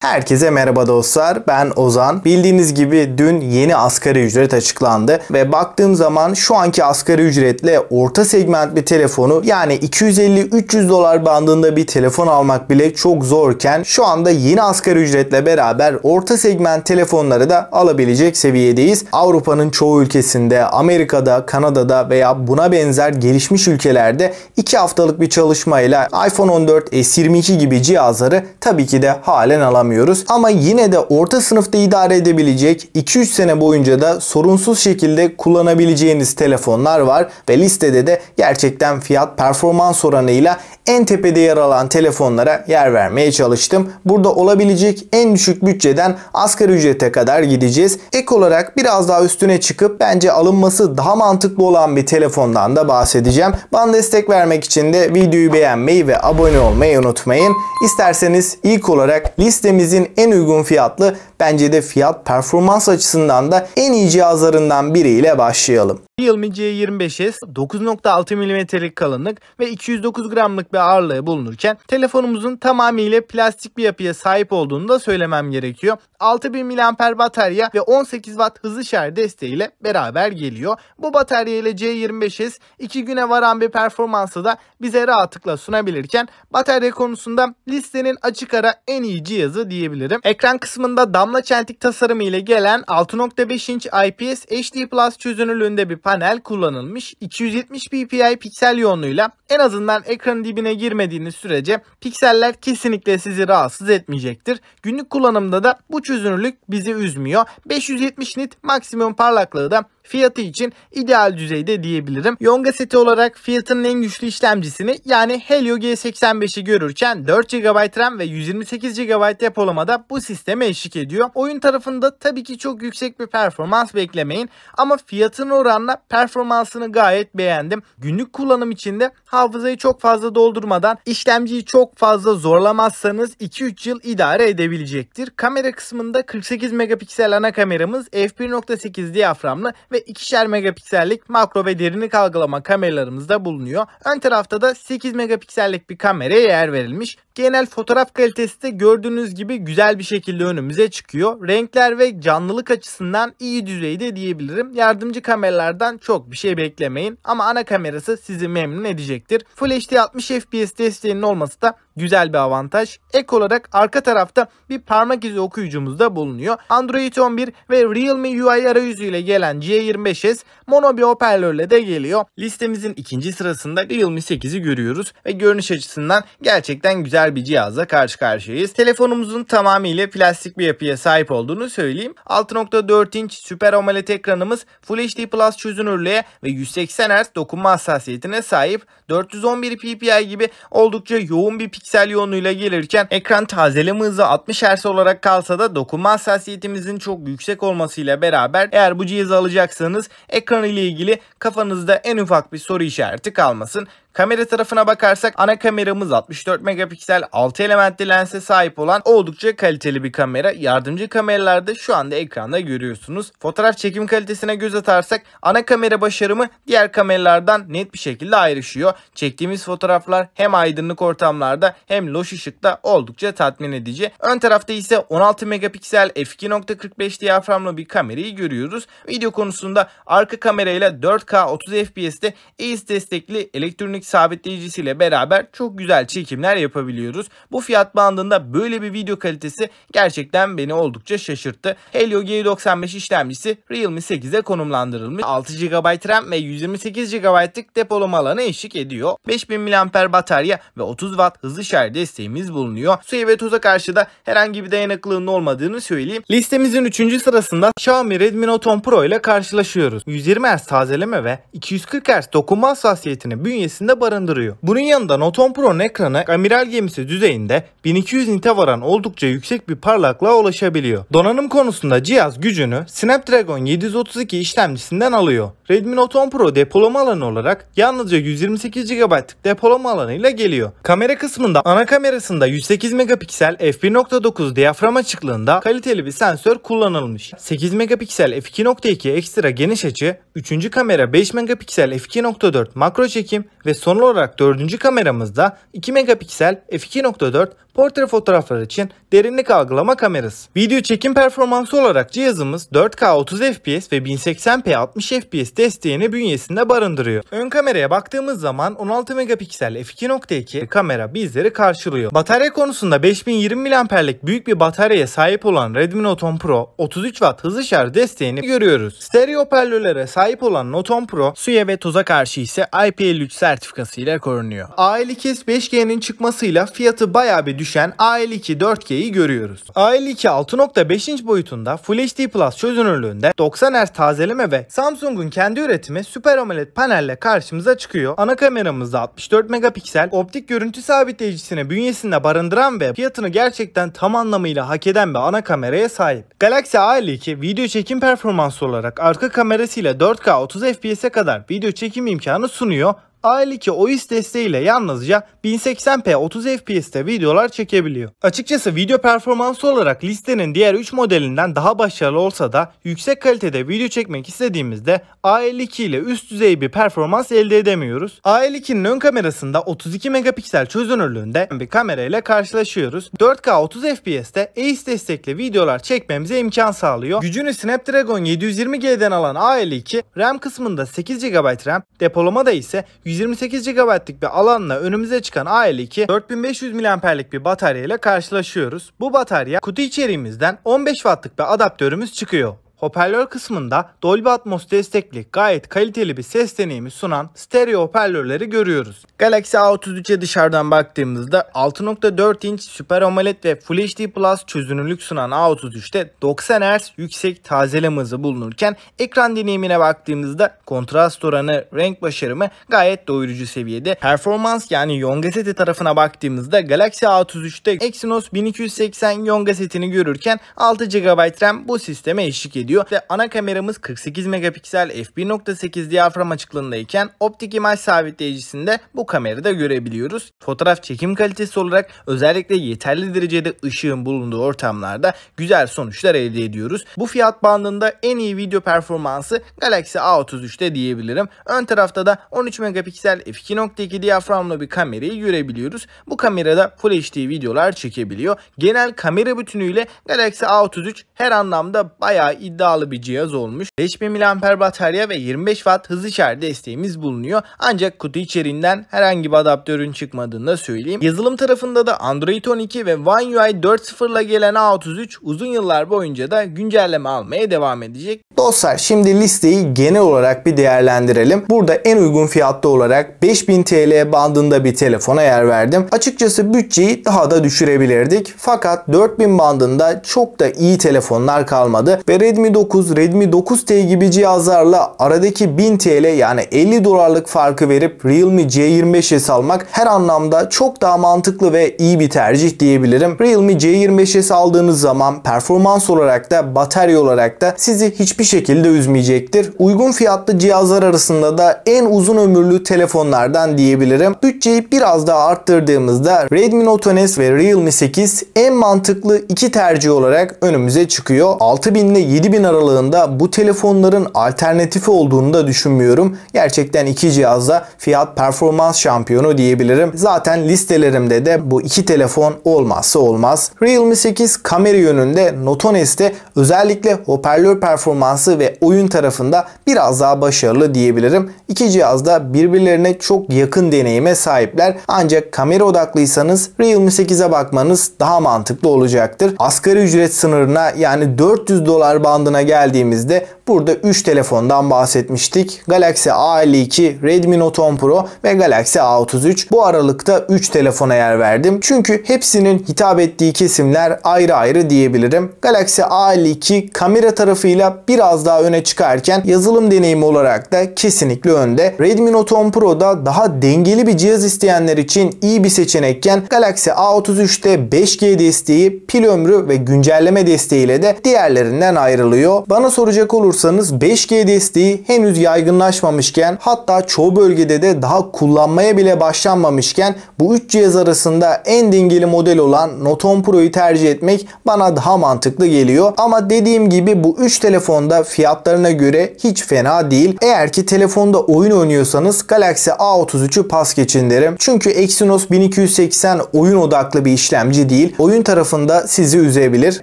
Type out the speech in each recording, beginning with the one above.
Herkese merhaba dostlar, ben Ozan. Bildiğiniz gibi dün yeni asgari ücret açıklandı ve baktığım zaman şu anki asgari ücretle orta segment bir telefonu, yani 250-300 dolar bandında bir telefon almak bile çok zorken şu anda yeni asgari ücretle beraber orta segment telefonları da alabilecek seviyedeyiz. Avrupa'nın çoğu ülkesinde, Amerika'da, Kanada'da veya buna benzer gelişmiş ülkelerde 2 haftalık bir çalışmayla iPhone 14, S22 gibi cihazları tabii ki de halen alamıyoruz. Ama yine de orta sınıfta idare edebilecek, 2-3 sene boyunca da sorunsuz şekilde kullanabileceğiniz telefonlar var ve listede de gerçekten fiyat performans oranıyla en tepede yer alan telefonlara yer vermeye çalıştım. Burada olabilecek en düşük bütçeden asgari ücrete kadar gideceğiz. Ek olarak biraz daha üstüne çıkıp bence alınması daha mantıklı olan bir telefondan da bahsedeceğim. Bana destek vermek için de videoyu beğenmeyi ve abone olmayı unutmayın. İsterseniz ilk olarak listemizin en uygun fiyatlı, bence de fiyat performans açısından da en iyi cihazlarından biriyle başlayalım. Realme C25s 9.6 mm'lik kalınlık ve 209 gramlık bir ağırlığı bulunurken telefonumuzun tamamıyla plastik bir yapıya sahip olduğunu da söylemem gerekiyor. 6000 mAh batarya ve 18 Watt hızlı şarj desteğiyle beraber geliyor. Bu batarya ile C25s 2 güne varan bir performansı da bize rahatlıkla sunabilirken batarya konusunda listenin açık ara en iyi cihazı diyebilirim. Ekran kısmında damla çentik tasarımı ile gelen 6.5 inç IPS HD Plus çözünürlüğünde bir panel kullanılmış. 270 ppi piksel yoğunluğuyla en azından ekranın dibine girmediğiniz sürece pikseller kesinlikle sizi rahatsız etmeyecektir. Günlük kullanımda da bu çözünürlük bizi üzmüyor. 570 nit maksimum parlaklığı da fiyatı için ideal düzeyde diyebilirim. Yonga seti olarak fiyatının en güçlü işlemcisini, yani Helio G85'i görürken 4 GB RAM ve 128 GB depolamada bu sisteme eşlik ediyor. Oyun tarafında tabii ki çok yüksek bir performans beklemeyin ama fiyatın oranla performansını gayet beğendim. Günlük kullanım içinde hafızayı çok fazla doldurmadan, işlemciyi çok fazla zorlamazsanız 2-3 yıl idare edebilecektir. Kamera kısmında 48 megapiksel ana kameramız, f1.8 diyaframlı ve 2'şer megapiksellik makro ve derinlik algılama kameralarımız da bulunuyor. Ön tarafta da 8 megapiksellik bir kameraya yer verilmiş. Genel fotoğraf kalitesi de gördüğünüz gibi güzel bir şekilde önümüze çıkıyor. Renkler ve canlılık açısından iyi düzeyde diyebilirim. Yardımcı kameralardan çok bir şey beklemeyin ama ana kamerası sizi memnun edecektir. Full HD 60 FPS desteğinin olması da güzel bir avantaj. Ek olarak arka tarafta bir parmak izi okuyucumuz da bulunuyor. Android 11 ve Realme UI arayüzü ile gelen C25s mono bir hoparlörle de geliyor. Listemizin ikinci sırasında Realme 8'i görüyoruz ve görünüş açısından gerçekten güzel bir cihazla karşı karşıyayız. Telefonumuzun tamamıyla plastik bir yapıya sahip olduğunu söyleyeyim. 6.4 inç Super AMOLED ekranımız Full HD Plus çözünürlüğe ve 180 Hz dokunma hassasiyetine sahip. 411 ppi gibi oldukça yoğun bir piksel yoğunluğuyla gelirken ekran tazeleme hızı 60 Hz olarak kalsa da dokunma hassasiyetimizin çok yüksek olmasıyla beraber eğer bu cihazı alacaksanız ekran ile ilgili kafanızda en ufak bir soru işareti kalmasın. Kamera tarafına bakarsak ana kameramız 64 megapiksel 6 elementli lense sahip olan oldukça kaliteli bir kamera. Yardımcı kameralarda şu anda ekranda görüyorsunuz. Fotoğraf çekim kalitesine göz atarsak ana kamera başarımı diğer kameralardan net bir şekilde ayrışıyor. Çektiğimiz fotoğraflar hem aydınlık ortamlarda hem loş ışıkta oldukça tatmin edici. Ön tarafta ise 16 megapiksel f2.45 diyaframlı bir kamerayı görüyoruz. Video konusunda arka kamerayla 4K 30 FPS'te EIS destekli elektronik sabitleyicisiyle beraber çok güzel çekimler yapabiliyoruz. Bu fiyat bandında böyle bir video kalitesi gerçekten beni oldukça şaşırttı. Helio G95 işlemcisi Realme 8'e konumlandırılmış. 6 GB RAM ve 128 GB'lık depolama alanı eşlik ediyor. 5000 mAh batarya ve 30 Watt hızlı şarj desteğimiz bulunuyor. Suya ve toza karşı da herhangi bir dayanıklılığının olmadığını söyleyeyim. Listemizin 3. sırasında Xiaomi Redmi Note 10 Pro ile karşılaşıyoruz. 120 Hz tazeleme ve 240 Hz dokunma hassasiyetini bünyesinde barındırıyor. Bunun yanında Note 10 Pro'nun ekranı amiral gemisi düzeyinde 1200 nite varan oldukça yüksek bir parlaklığa ulaşabiliyor. Donanım konusunda cihaz gücünü Snapdragon 732 işlemcisinden alıyor. Redmi Note 10 Pro depolama alanı olarak yalnızca 128 GB'lık depolama alanıyla geliyor. Kamera kısmında ana kamerasında 108 megapiksel f1.9 diyafram açıklığında kaliteli bir sensör kullanılmış. 8 megapiksel f2.2 ekstra geniş açı, 3. kamera 5 megapiksel f2.4 makro çekim ve son olarak dördüncü kameramızda 2 megapiksel f2.4 portre fotoğraflar için derinlik algılama kamerası. Video çekim performansı olarak cihazımız 4K 30 fps ve 1080p 60 fps desteğini bünyesinde barındırıyor. Ön kameraya baktığımız zaman 16 megapiksel f2.2 kamera bizleri karşılıyor. Batarya konusunda 5020 mAh'lik büyük bir bataryaya sahip olan Redmi Note 10 Pro 33 Watt hızlı şarj desteğini görüyoruz. Stereo hoparlörlere sahip olan Note 10 Pro suya ve toza karşı ise IP53 sertifikası ile korunuyor. A52s 5G'nin çıkmasıyla fiyatı bayağı bir düşen A52 4G'yi görüyoruz. A52 6.5 inç boyutunda Full HD Plus çözünürlüğünde 90 Hz tazeleme ve Samsung'un kendi üretimi Super AMOLED panelle karşımıza çıkıyor. Ana kameramızda 64 megapiksel optik görüntü sabitleyicisini bünyesinde barındıran ve fiyatını gerçekten tam anlamıyla hak eden bir ana kameraya sahip. Galaxy A52 video çekim performansı olarak arka kamerasıyla 4K 30 FPS'e kadar video çekim imkanı sunuyor. A52 OIS desteğiyle yalnızca 1080p 30 fps'te videolar çekebiliyor. Açıkçası video performansı olarak listenin diğer 3 modelinden daha başarılı olsa da yüksek kalitede video çekmek istediğimizde A52 ile üst düzey bir performans elde edemiyoruz. A52'nin ön kamerasında 32 megapiksel çözünürlüğünde bir kamera ile karşılaşıyoruz. 4K 30 fps'te AIS destekli videolar çekmemize imkan sağlıyor. Gücünü Snapdragon 720G'den alan A52 RAM kısmında 8 GB RAM, depolamada ise 128 GB'lık bir alanla önümüze çıkan A52 4500 mAh'lik bir batarya ile karşılaşıyoruz. Bu batarya kutu içeriğimizden 15 Watt'lık bir adaptörümüz çıkıyor. Hoparlör kısmında Dolby Atmos destekli gayet kaliteli bir ses deneyimi sunan stereo hoparlörleri görüyoruz. Galaxy A33'e dışarıdan baktığımızda 6.4 inç Super AMOLED ve Full HD Plus çözünürlük sunan A33'te 90 Hz yüksek tazeleme hızı bulunurken ekran deneyimine baktığımızda kontrast oranı, renk başarımı gayet doyurucu seviyede. Performans yani Yonga seti tarafına baktığımızda Galaxy A33'te Exynos 1280 Yonga setini görürken 6 GB RAM bu sisteme eşlik ediyor. Ve ana kameramız 48 megapiksel f1.8 diyafram açıklığındayken optik imaj sabitleyicisinde bu kamerayı da görebiliyoruz. Fotoğraf çekim kalitesi olarak özellikle yeterli derecede ışığın bulunduğu ortamlarda güzel sonuçlar elde ediyoruz. Bu fiyat bandında en iyi video performansı Galaxy A33'te diyebilirim. Ön tarafta da 13 megapiksel f2.2 diyaframlı bir kamerayı görebiliyoruz. Bu kamerada Full HD videolar çekebiliyor. Genel kamera bütünüyle Galaxy A33 her anlamda bayağı iddialı bir cihaz olmuş. 5000 mAh batarya ve 25 Watt hızlı şarj desteğimiz bulunuyor. Ancak kutu içeriğinden herhangi bir adaptörün çıkmadığını da söyleyeyim. Yazılım tarafında da Android 12 ve One UI 4.0 ile gelen A33 uzun yıllar boyunca da güncelleme almaya devam edecek. Dostlar şimdi listeyi genel olarak bir değerlendirelim. Burada en uygun fiyatlı olarak 5000 TL bandında bir telefona yer verdim. Açıkçası bütçeyi daha da düşürebilirdik. Fakat 4000 bandında çok da iyi telefonlar kalmadı ve Redmi 9, Redmi 9T gibi cihazlarla aradaki 1000 TL yani 50 dolarlık farkı verip Realme C25s almak her anlamda çok daha mantıklı ve iyi bir tercih diyebilirim. Realme C25s aldığınız zaman performans olarak da batarya olarak da sizi hiçbir şekilde üzmeyecektir. Uygun fiyatlı cihazlar arasında da en uzun ömürlü telefonlardan diyebilirim. Bütçeyi biraz daha arttırdığımızda Redmi Note 10 ve Realme 8 en mantıklı iki tercih olarak önümüze çıkıyor. 6000 ile 7000 aralığında bu telefonların alternatifi olduğunu da düşünmüyorum. Gerçekten iki cihazda fiyat performans şampiyonu diyebilirim. Zaten listelerimde de bu iki telefon olmazsa olmaz. Realme 8 kamera yönünde, Note 10s'te özellikle hoparlör performansı ve oyun tarafında biraz daha başarılı diyebilirim. İki cihaz da birbirlerine çok yakın deneyime sahipler. Ancak kamera odaklıysanız Realme 8'e bakmanız daha mantıklı olacaktır. Asgari ücret sınırına yani 400 dolar bandına geldiğimizde burada 3 telefondan bahsetmiştik. Galaxy A52, Redmi Note 10 Pro ve Galaxy A33. Bu aralıkta 3 telefona yer verdim. Çünkü hepsinin hitap ettiği kesimler ayrı ayrı diyebilirim. Galaxy A52 kamera tarafıyla biraz daha öne çıkarken yazılım deneyimi olarak da kesinlikle önde. Redmi Note 10 Pro'da daha dengeli bir cihaz isteyenler için iyi bir seçenekken Galaxy A33'te 5G desteği, pil ömrü ve güncelleme desteğiyle de diğerlerinden ayrılıyor. Bana soracak olursanız olursanız 5G desteği henüz yaygınlaşmamışken, hatta çoğu bölgede de daha kullanmaya bile başlanmamışken bu 3 cihaz arasında en dengeli model olan Note 10 Pro'yu tercih etmek bana daha mantıklı geliyor. Ama dediğim gibi bu 3 telefonda fiyatlarına göre hiç fena değil. Eğer ki telefonda oyun oynuyorsanız Galaxy A33'ü pas geçin derim. Çünkü Exynos 1280 oyun odaklı bir işlemci değil. Oyun tarafında sizi üzebilir.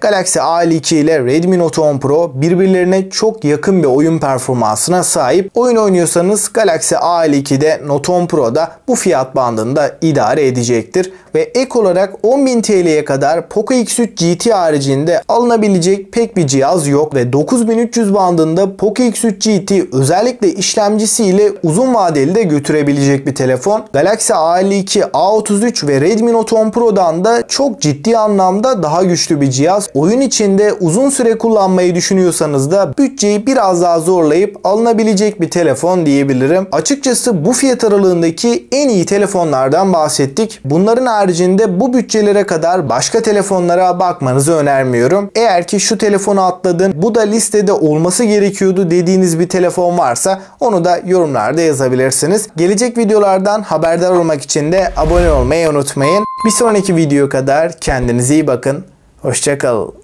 Galaxy A52 ile Redmi Note 10 Pro birbirlerine çok yakın bir oyun performansına sahip. Oyun oynuyorsanız Galaxy A52'de Note 10 Pro'da bu fiyat bandında idare edecektir. Ve ek olarak 10.000 TL'ye kadar Poco X3 GT haricinde alınabilecek pek bir cihaz yok ve 9.300 bandında Poco X3 GT özellikle işlemcisiyle uzun vadeli de götürebilecek bir telefon. Galaxy A52, A33 ve Redmi Note 10 Pro'dan da çok ciddi anlamda daha güçlü bir cihaz. Oyun içinde uzun süre kullanmayı düşünüyorsanız da bütçeyi biraz daha zorlayıp alınabilecek bir telefon diyebilirim. Açıkçası bu fiyat aralığındaki en iyi telefonlardan bahsettik. Bunların haricinde bu bütçelere kadar başka telefonlara bakmanızı önermiyorum. Eğer ki şu telefonu atladın, bu da listede olması gerekiyordu dediğiniz bir telefon varsa onu da yorumlarda yazabilirsiniz. Gelecek videolardan haberdar olmak için de abone olmayı unutmayın. Bir sonraki video kadar kendinize iyi bakın. Hoşça kalın.